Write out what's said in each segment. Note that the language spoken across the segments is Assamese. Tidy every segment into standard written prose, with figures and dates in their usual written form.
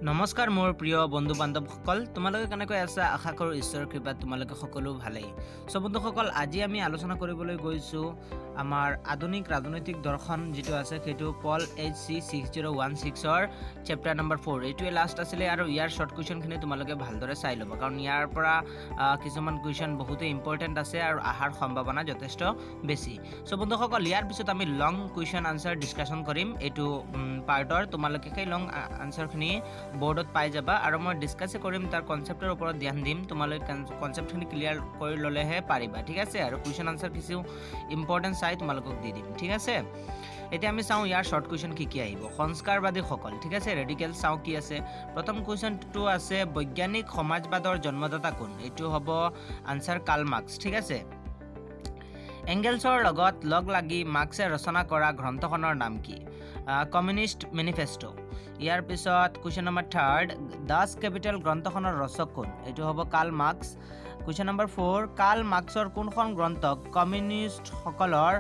নমস্কাৰ মোৰ প্ৰিয় বন্ধু বান্ধৱসকল, তোমালোকে কেনেকৈ আছা? আশা কৰোঁ ঈশ্বৰৰ কৃপাত তোমালোকে সকলো ভালেই। বন্ধুসকল, আজি আমি আলোচনা কৰিবলৈ গৈছোঁ আমাৰ আধুনিক ৰাজনৈতিক দৰ্শন যিটো আছে সেইটো পল HC 6016ৰ চেপ্টাৰ নম্বৰ 4। এইটোৱে লাষ্ট আছিলে আৰু ইয়াৰ শ্বৰ্ট কুৱেশ্যনখিনি তোমালোকে ভালদৰে চাই ল'বা, কাৰণ ইয়াৰ পৰা কিছুমান কুৱেশ্যন বহুতেই ইম্পৰ্টেণ্ট আছে আৰু অহাৰ সম্ভাৱনা যথেষ্ট বেছি। বন্ধুসকল, ইয়াৰ পিছত আমি লং কুৱেশ্যন আনচাৰ ডিছকাশ্যন কৰিম এইটো পাৰ্টৰ। তোমালোকে সেই লং আনচাৰখিনি বোৰ্ডত পাই যাবা আৰু মই ডিছকাছ কৰিম, তাৰ কনচেপ্টৰ ওপৰত ধ্যান দিম। তোমালোকে কনচেপ্টখিনি ক্লিয়াৰ কৰি ল'লেহে পাৰিবা, ঠিক আছে? আৰু কুৱেশ্যন আনচাৰ কিছু ইম্পৰ্টেণ্ট চাই তোমালোকক দি দিম, ঠিক আছে? এতিয়া আমি চাওঁ ইয়াৰ শ্বৰ্ট কুৱেশ্যন কি আহিব। সংস্কাৰবাদীসকল, ঠিক আছে? ৰেডিকেল চাওঁ কি আছে। প্ৰথম কুৱেশ্যনটো আছে বৈজ্ঞানিক সমাজবাদৰ জন্মদাতা কোন? এইটো হ'ব আনচাৰ কাৰ্ল মাৰ্ক্স, ঠিক আছে? এংগেলছৰ লগত লগ লাগি মাৰ্ক্সে ৰচনা কৰা গ্ৰন্থখনৰ নাম কি? Communist manifesto. ইয়াৰ পিছত কুৱেশ্যন নম্বৰ 3, ডাছ কেপিটেল গ্ৰন্থখনৰ ৰচক কোন? এইটো হ'ব Karl Marx. Question number 4, Karl মাৰ্ক্সৰ কোনখন গ্ৰন্থক কমিউনিষ্টসকলৰ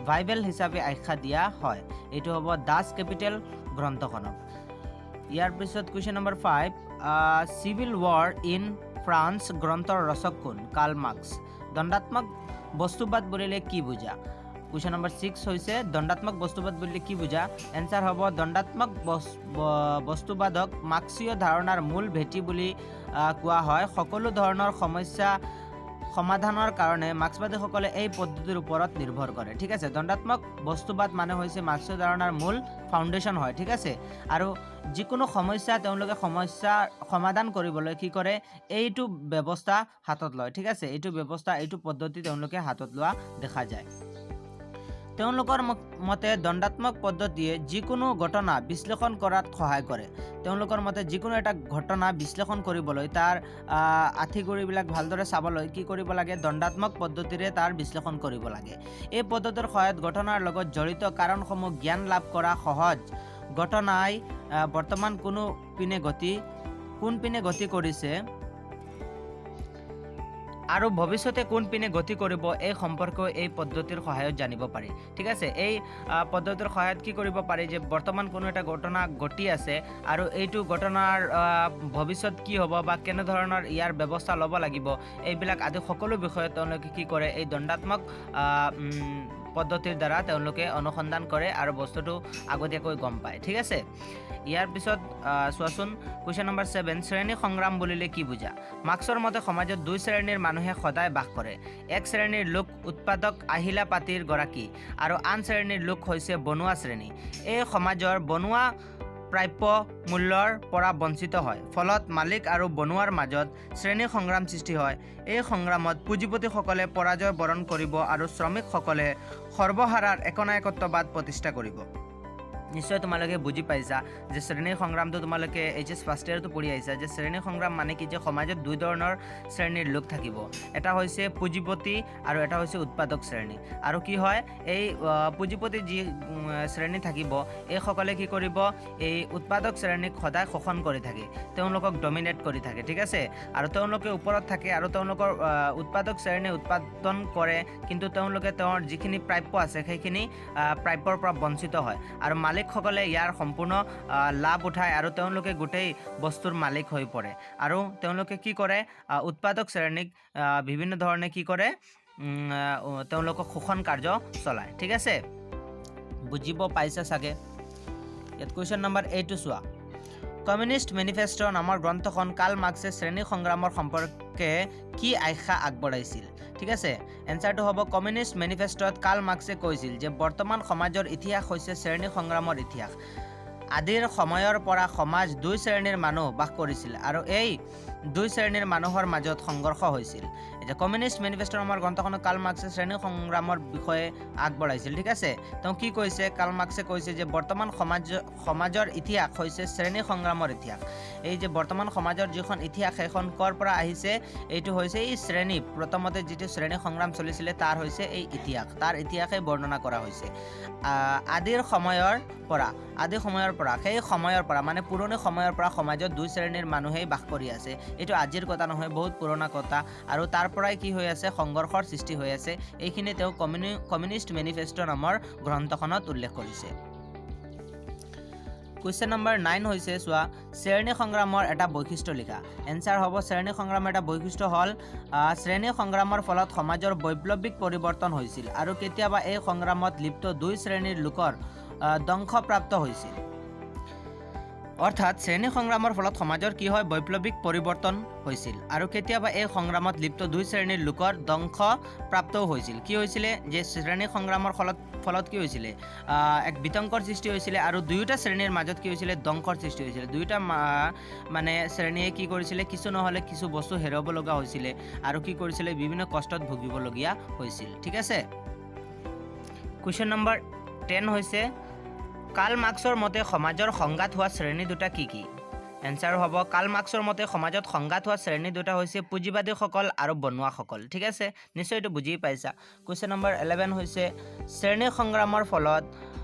বাইবেল হিচাপে আখ্যা দিয়া হয়? এইটো হ'ব ডাছ কেপিটেল গ্ৰন্থখনক। ইয়াৰ পিছত question number 5, civil war in France গ্ৰন্থৰ ৰচক কোন? Karl Marx. দণ্ডাত্মক বস্তুবাদ বুলিলে কি বুজা? কুৱেশ্যন নম্বৰ 6 হৈছে দণ্ডাত্মক বস্তুবাদ বুলিলে কি বুজা? এনচাৰ হ'ব দণ্ডাত্মক বস্তুবাদক মাৰ্ক্সীয় ধাৰণাৰ মূল ভেটি বুলি কোৱা হয়। সকলো ধৰণৰ সমস্যা সমাধানৰ কাৰণে মাৰ্ক্সবাদীসকলে এই পদ্ধতিৰ ওপৰত নিৰ্ভৰ কৰে, ঠিক আছে? দণ্ডাত্মক বস্তুবাদ মানে হৈছে মাৰ্ক্সীয় ধাৰণাৰ মূল ফাউণ্ডেশ্যন হয়, ঠিক আছে? আৰু যিকোনো সমস্যা তেওঁলোকে সমস্যা সমাধান কৰিবলৈ কি কৰে? এইটো ব্যৱস্থা হাতত লয়, ঠিক আছে? এইটো পদ্ধতি তেওঁলোকে হাতত লোৱা দেখা যায়। তেওঁলোকৰ মতে দণ্ডাত্মক পদ্ধতিয়ে যিকোনো ঘটনা বিশ্লেষণ কৰাত সহায় কৰে। তেওঁলোকৰ মতে যিকোনো এটা ঘটনা বিশ্লেষণ কৰিবলৈ তাৰ আঠিগুৰিবিলাক ভালদৰে চাবলৈ কি কৰিব লাগে? দণ্ডাত্মক পদ্ধতিৰে তাৰ বিশ্লেষণ কৰিব লাগে। এই পদ্ধতিৰ সহায়ত ঘটনাৰ লগত জড়িত কাৰণসমূহ জ্ঞান লাভ কৰা সহজ। ঘটনাই বৰ্তমান কোন পিনে গতি কৰিছে আৰু ভৱিষ্যতে কোন পিনে গতি কৰিব এই সম্পৰ্কেও এই পদ্ধতিৰ সহায়ত জানিব পাৰি, ঠিক আছে? এই পদ্ধতিৰ সহায়ত কি কৰিব পাৰি যে বৰ্তমান কোনো এটা ঘটনা ঘটি আছে আৰু এইটো ঘটনাৰ ভৱিষ্যত কি হ'ব বা কেনেধৰণৰ ইয়াৰ ব্যৱস্থা ল'ব লাগিব, এইবিলাক আদি সকলো বিষয়ে তেওঁলোকে কি কৰে? এই দণ্ডাত্মক পদ্ধতিৰ দ্বাৰা তেওঁলোকে অনুসন্ধান কৰে আৰু বস্তুটো আগতীয়াকৈ গম পায়, ঠিক আছে? ইয়াৰ পিছত চোৱাচোন কুৱেশ্যন নম্বৰ 7, শ্ৰেণী সংগ্ৰাম বুলিলে কি বুজা? মাৰ্ক্সৰ মতে সমাজত দুই শ্ৰেণীৰ মানুহে সদায় বাস কৰে। এক শ্ৰেণীৰ লোক উৎপাদক আহিলা পাতিৰ গৰাকী আৰু আন শ্ৰেণীৰ লোক হৈছে বনুৱা শ্ৰেণী। এই সমাজৰ বনুৱা প্ৰাপ্য মূল্যৰ পৰা বঞ্চিত হয়, ফলত মালিক আৰু বনুৱাৰ মাজত শ্ৰেণী সংগ্ৰাম সৃষ্টি হয়। এই সংগ্ৰামত পুঁজিপতিসকলে পৰাজয় বৰণ কৰিব আৰু শ্ৰমিকসকলে সৰ্বহাৰাৰ একনায়কত্ববাদ প্ৰতিষ্ঠা কৰিব। নিশ্চয় তোমালোকে বুজি পাইছা যে শ্ৰেণী সংগ্ৰামটো তোমালোকে HS ফাৰ্ষ্ট ইয়াৰতো পঢ়ি আহিছা যে শ্ৰেণী সংগ্ৰাম মানে কি? যে সমাজত দুই ধৰণৰ শ্ৰেণীৰ লোক থাকিব, এটা হৈছে পুঁজিপতি আৰু এটা হৈছে উৎপাদক শ্ৰেণী। আৰু কি হয়? এই পুঁজিপতি যি শ্ৰেণী থাকিব এইসকলে কি কৰিব? এই উৎপাদক শ্ৰেণীক সদায় শোষণ কৰি থাকে, তেওঁলোকক ডমিনেট কৰি থাকে, ঠিক আছে? আৰু তেওঁলোকে ওপৰত থাকে আৰু তেওঁলোকৰ উৎপাদক শ্ৰেণীয়ে উৎপাদন কৰে, কিন্তু তেওঁলোকে তেওঁৰ যিখিনি প্ৰাপ্য আছে সেইখিনি প্ৰাপ্যৰ পৰা বঞ্চিত হয় আৰু মালিকসকলে ইয়াৰ সম্পূৰ্ণ লাভ উঠায় আৰু তেওঁলোকে গোটেই বস্তুৰ মালিক হৈ পৰে। আৰু তেওঁলোকে কি কৰে? উৎপাদক শ্ৰেণীক বিভিন্ন ধৰণে কি কৰে? তেওঁলোকক শোষণ কাৰ্য চলায়, ঠিক আছে? বুজিব পাইছে চাগে? ইয়াত কুৱেশ্যন নম্বৰ 8 চোৱা। কমিউনিষ্ট মেনিফেষ্টো নামৰ গ্ৰন্থখন কাৰ্ল মাৰ্ক্সে শ্ৰেণী সংগ্ৰামৰ সম্পৰ্কে কি আখ্যা আগবঢ়াইছিল? ঠিক আছে, এনচাৰটো হ'ব কমিউনিষ্ট মেনিফেষ্টোত কাৰ্ল মাৰ্ক্সে কৈছিল যে বৰ্তমান সমাজৰ ইতিহাস হৈছে শ্ৰেণী সংগ্ৰামৰ ইতিহাস। আদিৰ সময়ৰ পৰা সমাজ দুই শ্ৰেণীৰ মানুহ বাস কৰিছিল আৰু এই দুই শ্ৰেণীৰ মানুহৰ মাজত সংঘৰ্ষ হৈছিল। এতিয়া কমিউনিষ্ট মেনিফেষ্টো নামৰ গ্ৰন্থখনত কাৰ্ল মাৰ্ক্সে শ্ৰেণী সংগ্ৰামৰ বিষয়ে আগবঢ়াইছিল, ঠিক আছে? তেওঁ কি কৈছে? কাৰ্ল মাৰ্ক্সে কৈছে যে বৰ্তমান সমাজৰ ইতিহাস হৈছে শ্ৰেণী সংগ্ৰামৰ ইতিহাস। এই যে বৰ্তমান সমাজৰ যিখন ইতিহাস সেইখন ক'ৰ পৰা আহিছে? এইটো হৈছে এই শ্ৰেণী, প্ৰথমতে যিটো শ্ৰেণী সংগ্ৰাম চলিছিলে তাৰ হৈছে এই ইতিহাস, তাৰ ইতিহাসে বৰ্ণনা কৰা হৈছে। আদি সময়ৰ পৰা সেই সময়ৰ পৰা মানে পুৰণি সময়ৰ পৰা সমাজত দুই শ্ৰেণীৰ মানুহেই বাস কৰি আছে। এইটো আজিৰ কথা নহয়, বহুত পুৰণা কথা আৰু তাৰ পৰাই কি হৈ আছে? সংঘৰ্ষৰ সৃষ্টি হৈ আছে। এইখিনি তেওঁ কমিউনিষ্ট মেনিফেষ্টো নামৰ গ্ৰন্থখনত উল্লেখ কৰিছে। কুৱেশ্যন নম্বৰ 9 হৈছে চোৱা শ্ৰেণী সংগ্ৰামৰ এটা বৈশিষ্ট্য লিখা। এনচাৰ হ'ব শ্ৰেণী সংগ্ৰামৰ এটা বৈশিষ্ট্য হ'ল শ্ৰেণী সংগ্ৰামৰ ফলত সমাজৰ বৈপ্লৱিক পৰিৱৰ্তন হৈছিল আৰু কেতিয়াবা এই সংগ্ৰামত লিপ্ত দুই শ্ৰেণীৰ লোকৰ ধ্বংসপ্ৰাপ্ত হৈছিল। অৰ্থাৎ শ্ৰেণী সংগ্ৰামৰ ফলত সমাজৰ কি হয় বৈপ্লৱিক পৰিৱৰ্তন হৈছিল আৰু কেতিয়াবা এই সংগ্ৰামত লিপ্ত দুই শ্ৰেণীৰ লোকৰ ধ্বংসপ্ৰাপ্তও হৈছিল। কি হৈছিলে যে শ্ৰেণী সংগ্ৰামৰ ফলত কি হৈছিলে এক বিতংকৰ সৃষ্টি হৈছিলে আৰু দুয়োটা শ্ৰেণীৰ মাজত কি হৈছিলে ধ্বংসৰ সৃষ্টি হৈছিলে। দুয়োটা মানে শ্ৰেণীয়ে কি কৰিছিলে কিছু নহ'লে কিছু বস্তু হেৰুৱাব লগা হৈছিলে আৰু কি কৰিছিলে বিভিন্ন কষ্টত ভুগিবলগীয়া হৈছিল। ঠিক আছে। কুৱেশ্যন নম্বৰ 10 হৈছে কাৰ্ল মাৰ্ক্সৰ মতে সমাজৰ সংঘাত হোৱা শ্ৰেণী দুটা কি কি? এনচাৰ হ'ব কাৰ্ল মাৰ্ক্সৰ মতে সমাজত সংঘাত হোৱা শ্ৰেণী দুটা হৈছে পুঁজিবাদীসকল আৰু বনুৱাসকল। ঠিক আছে, নিশ্চয় এইটো বুজি পাইছা। কুৱেশ্যন নম্বৰ 11 হৈছে শ্ৰেণী সংগ্ৰামৰ ফলত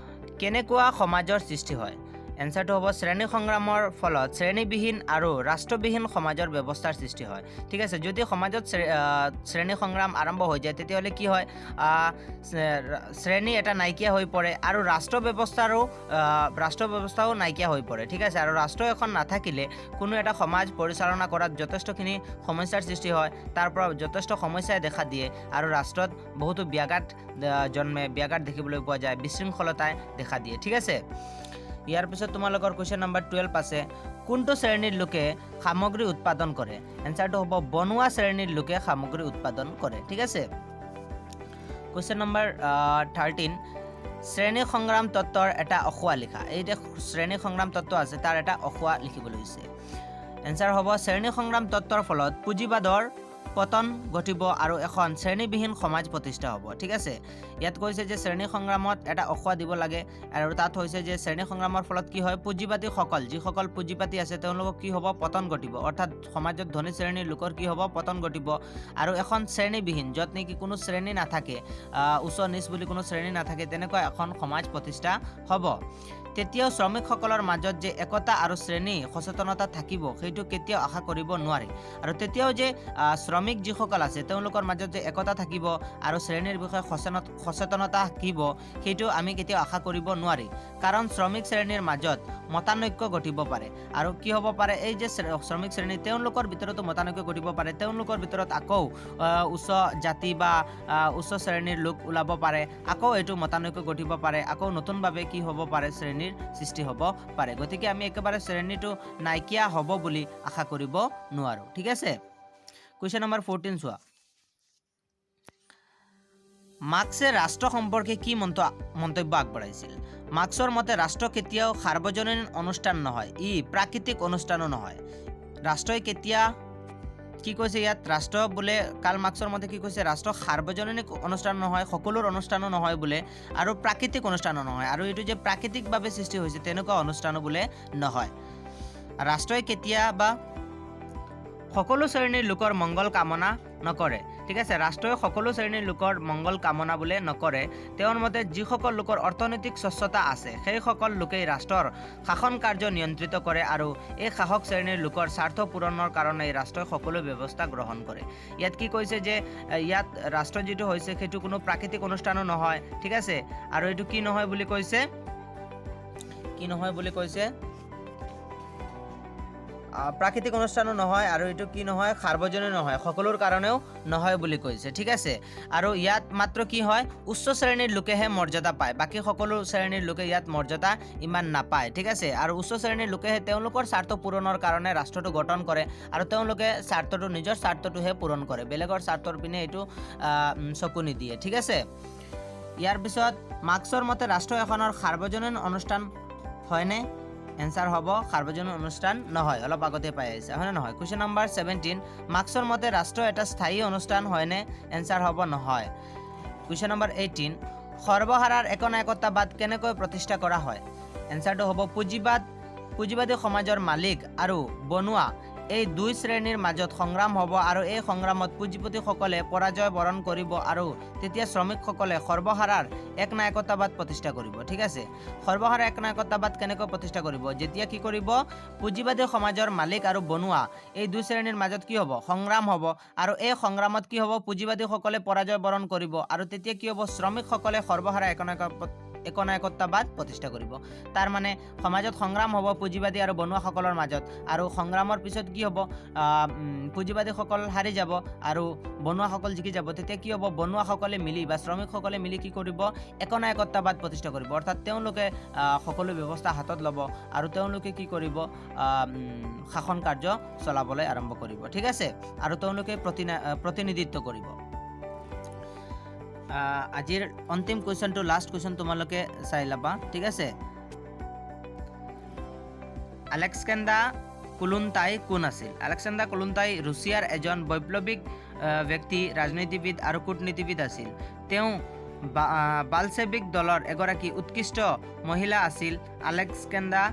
কেনেকুৱা সমাজৰ সৃষ্টি হয়? এনচাৰটো হ'ব শ্ৰেণী সংগ্ৰামৰ ফলত শ্ৰেণীবিহীন আৰু ৰাষ্ট্ৰবিহীন সমাজৰ ব্যৱস্থাৰ সৃষ্টি হয়। ঠিক আছে, যদি সমাজত শ্ৰেণী সংগ্ৰাম আৰম্ভ হৈ যায় তেতিয়াহ'লে কি হয় শ্ৰেণী এটা নাইকিয়া হৈ পৰে আৰু ৰাষ্ট্ৰ ব্যৱস্থাও নাইকিয়া হৈ পৰে। ঠিক আছে, আৰু ৰাষ্ট্ৰ এখন নাথাকিলে কোনো এটা সমাজ পৰিচালনা কৰাত যথেষ্টখিনি সমস্যাৰ সৃষ্টি হয়, তাৰ পৰা যথেষ্ট সমস্যাই দেখা দিয়ে আৰু ৰাষ্ট্ৰত বহুতো ব্যাঘাত দেখিবলৈ পোৱা যায়, বিশৃংখলতাই দেখা দিয়ে। ঠিক আছে, ইয়াৰ পিছত তোমালোকৰ কুৱেশ্যন নম্বৰ 12 আছে কোনটো শ্ৰেণীৰ লোকে সামগ্ৰী উৎপাদন কৰে? এনচাৰটো হ'ব বনুৱা শ্ৰেণীৰ লোকে সামগ্ৰী উৎপাদন কৰে। ঠিক আছে। কুৱেশ্যন নম্বৰ 13 শ্ৰেণী সংগ্ৰাম তত্ত্বৰ এটা অখুৱা লিখা। এই যে শ্ৰেণী সংগ্ৰাম তত্ত্ব আছে তাৰ এটা অখুৱা লিখিবলৈ হৈছে। এনচাৰ হ'ব শ্ৰেণী সংগ্ৰাম তত্ত্বৰ ফলত পুঁজিবাদৰ পতন ঘটিব আৰু এখন শ্ৰেণীবিহীন সমাজ প্ৰতিষ্ঠা হ'ব। ঠিক আছে, ইয়াত কৈছে যে শ্ৰেণী সংগ্ৰামত এটা অখুৱা দিব লাগে আৰু তাত হৈছে যে শ্ৰেণী সংগ্ৰামৰ ফলত কি হয় পুঁজিবাদীসকল যিসকল পুঁজিবাদী আছে তেওঁলোকক কি হ'ব পতন ঘটিব, অৰ্থাৎ সমাজত ধনী শ্ৰেণীৰ লোকৰ কি হ'ব পতন ঘটিব আৰু এখন শ্ৰেণীবিহীন য'ত নেকি কোনো শ্ৰেণী নাথাকে উচ্চ নিচ বুলি কোনো শ্ৰেণী নাথাকে তেনেকুৱা এখন সমাজ প্ৰতিষ্ঠা হ'ব। তেতিয়াও শ্ৰমিকসকলৰ মাজত যে একতা আৰু শ্ৰেণী সচেতনতা থাকিব সেইটো কেতিয়াও আশা কৰিব নোৱাৰি আৰু তেতিয়াও যে শ্ৰমিক যিসকল আছে তেওঁলোকৰ মাজত যে একতা থাকিব আৰু শ্ৰেণীৰ বিষয়ে সচেতনতা থাকিব সেইটো আমি কেতিয়াও আশা কৰিব নোৱাৰি, কাৰণ শ্ৰমিক শ্ৰেণীৰ মাজত মতানৈক্য ঘটিব পাৰে আৰু কি হ'ব পাৰে এই যে শ্ৰমিক শ্ৰেণী তেওঁলোকৰ ভিতৰতো মতানৈক্য ঘটিব পাৰে, তেওঁলোকৰ ভিতৰত আকৌ উচ্চ জাতি বা উচ্চ শ্ৰেণীৰ লোক ওলাব পাৰে, আকৌ এইটো মতানৈক্য ঘটিব পাৰে, আকৌ নতুনভাৱে কি হ'ব পাৰে শ্ৰেণীৰ সৃষ্টি হ'ব পাৰে। গতিকে আমি একেবাৰে শ্ৰেণীটো নাইকিয়া হ'ব বুলি আশা কৰিব নোৱাৰোঁ। ঠিক আছে। কুৱেশ্যন নম্বৰ 14 চোৱা মাৰ্ক্সে ৰাষ্ট্ৰ সম্পৰ্কে কি মন্তব্য আগবঢ়াইছিল? মাৰ্ক্সৰ মতে ৰাষ্ট্ৰ কেতিয়াও সাৰ্বজনীন অনুষ্ঠান নহয়, ই প্ৰাকৃতিক অনুষ্ঠানো নহয়। ৰাষ্ট্ৰই কেতিয়া কি কৈছে ইয়াত ৰাষ্ট্ৰ বোলে কাৰ্ল মাৰ্ক্সৰ মতে কি কৈছে ৰাষ্ট্ৰ সাৰ্বজনীন অনুষ্ঠান নহয়, সকলোৰ অনুষ্ঠানো নহয় বোলে আৰু প্ৰাকৃতিক অনুষ্ঠানো নহয়, আৰু এইটো যে প্ৰাকৃতিকভাৱে সৃষ্টি হৈছে তেনেকুৱা অনুষ্ঠানো বোলে নহয়। ৰাষ্ট্ৰই কেতিয়াবা সকলো শ্ৰেণীৰ লোকৰ মংগল কামনা নকৰে। ঠিক আছে, ৰাষ্ট্ৰই সকলো শ্ৰেণীৰ লোকৰ মংগল কামনা বোলে নকৰে। তেওঁৰ মতে যিসকল লোকৰ অৰ্থনৈতিক স্বচ্ছতা আছে সেইসকল লোকেই ৰাষ্ট্ৰৰ শাসন কাৰ্য নিয়ন্ত্ৰিত কৰে আৰু এই শাসক শ্ৰেণীৰ লোকৰ স্বাৰ্থ পূৰণৰ কাৰণে ৰাষ্ট্ৰই সকলো ব্যৱস্থা গ্ৰহণ কৰে। ইয়াত কি কৈছে যে ইয়াত ৰাষ্ট্ৰ যিটো হৈছে সেইটো কোনো প্ৰাকৃতিক অনুষ্ঠানো নহয়। ঠিক আছে, আৰু এইটো কি নহয় বুলি কৈছে প্ৰাকৃতিক অনুষ্ঠানো নহয় আৰু এইটো কি নহয় সাৰ্বজনীন নহয়, সকলোৰ কাৰণেও নহয় বুলি কৈছে। ঠিক আছে, আৰু ইয়াত মাত্ৰ কি হয় উচ্চ শ্ৰেণীৰ লোকেহে মৰ্যাদা পায়, বাকী সকলো শ্ৰেণীৰ লোকে ইয়াত মৰ্যাদা ইমান নাপায়। ঠিক আছে, আৰু উচ্চ শ্ৰেণীৰ লোকেহে তেওঁলোকৰ স্বাৰ্থ পূৰণৰ কাৰণে ৰাষ্ট্ৰটো গঠন কৰে আৰু তেওঁলোকে নিজৰ স্বাৰ্থটোহে পূৰণ কৰে, বেলেগৰ স্বাৰ্থৰ পিনে এইটো চকু নিদিয়ে। ঠিক আছে, ইয়াৰ পিছত মাৰ্ক্সৰ মতে ৰাষ্ট্ৰ এখনৰ সাৰ্বজনীন অনুষ্ঠান হয়নে? এনচাৰ হ'ব সাৰ্বজনীন অনুষ্ঠান নহয়, অলপ আগতে পাই আহিছে হয়নে নহয়। কুৱেশ্যন নম্বৰ 17 মাৰ্ক্সৰ মতে ৰাষ্ট্ৰ এটা স্থায়ী অনুষ্ঠান হয়নে? এনচাৰ হ'ব নহয়। কুৱেশ্যন নম্বৰ 18 সৰ্বহাৰাৰ একনায়কত্ববাদ কেনেকৈ প্ৰতিষ্ঠা কৰা হয়? এনচাৰটো হ'ব পুঁজিবাদী সমাজৰ মালিক আৰু বনুৱা এই দুই শ্ৰেণীৰ মাজত সংগ্ৰাম হ'ব আৰু এই সংগ্ৰামত পুঁজিপতিসকলে পৰাজয় বৰণ কৰিব আৰু তেতিয়া শ্ৰমিকসকলে সৰ্বহাৰাৰ একনায়কত্ববাদ প্ৰতিষ্ঠা কৰিব। ঠিক আছে, সৰ্বহাৰা একনায়কত্ববাদ কেনেকৈ প্ৰতিষ্ঠা কৰিব? যেতিয়া কি কৰিব পুঁজিবাদী সমাজৰ মালিক আৰু বনুৱা এই দুই শ্ৰেণীৰ মাজত কি হ'ব সংগ্ৰাম হ'ব আৰু এই সংগ্ৰামত কি হ'ব পুঁজিবাদীসকলে পৰাজয় বৰণ কৰিব আৰু তেতিয়া কি হ'ব শ্ৰমিকসকলে সৰ্বহাৰা একনায়কত্ববাদ প্ৰতিষ্ঠা কৰিব। তাৰ মানে সমাজত সংগ্ৰাম হ'ব পুঁজিবাদী আৰু বনুৱাসকলৰ মাজত, আৰু সংগ্ৰামৰ পিছত কি হ'ব, পুঁজিবাদীসকল হাৰি যাব আৰু বনুৱাসকল জিকি যাব। তেতিয়া কি হ'ব, বনুৱাসকলে মিলি বা শ্ৰমিকসকলে মিলি কি কৰিব, একনায়কত্ববাদ প্ৰতিষ্ঠা কৰিব। অৰ্থাৎ তেওঁলোকে সকলো ব্যৱস্থা হাতত ল'ব আৰু তেওঁলোকে কি কৰিব, শাসন কাৰ্য চলাবলৈ আৰম্ভ কৰিব। ঠিক আছে, আৰু তেওঁলোকে প্ৰতিনিধিত্ব কৰিব। আজিৰ অন্তিম কুৱেশ্যনটো, লাষ্ট কুৱেশ্যন তোমালোকে চাই ল'বা। ঠিক আছে, আলেকজেণ্ডাৰ কোলুণ্টাই কোন আছিল? আলেকজেণ্ডাৰ কোলুণ্টাই ৰুছিয়াৰ এজন বৈপ্লৱিক ব্যক্তি, ৰাজনীতিবিদ আৰু কূটনীতিবিদ আছিল। তেওঁ বালছেভিক দলৰ এগৰাকী উৎকৃষ্ট মহিলা আছিল। আলেকজেণ্ডাৰ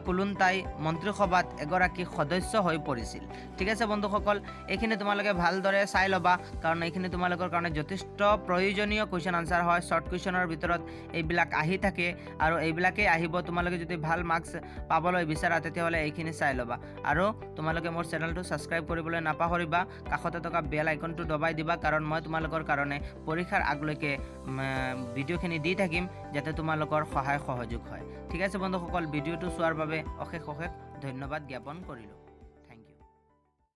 কোলুণ্টাই মন্ত্ৰীসভাত এগৰাকী সদস্য হৈ পৰিছিল। ঠিক আছে বন্ধুসকল, এইখিনি তোমালোকে ভালদৰে চাই ল'বা, কাৰণ এইখিনি তোমালোকৰ কাৰণে যথেষ্ট প্ৰয়োজনীয় কুৱেশ্যন আনচাৰ হয়। শ্বৰ্ট কুৱেশ্যনৰ ভিতৰত এইবিলাক আহি থাকে আৰু এইবিলাকেই আহিব। তোমালোকে যদি ভাল মাৰ্কছ পাবলৈ বিচাৰা তেতিয়াহ'লে এইখিনি চাই ল'বা, আৰু তোমালোকে মোৰ চেনেলটো ছাবস্ক্ৰাইব কৰিবলৈ নাপাহৰিবা। কাষতে থকা বেল আইকনটো দবাই দিবা, কাৰণ মই তোমালোকৰ কাৰণে পৰীক্ষাৰ আগলৈকে ভিডিঅ'খিনি দি থাকিম, যাতে তোমালোকৰ সহায় সহযোগ হয়। ঠিক আছে বন্ধুসকল, ভিডিঅ'টো চোৱাৰ বাবে অশেষ ধন্যবাদ জ্ঞাপন কৰিলোঁ।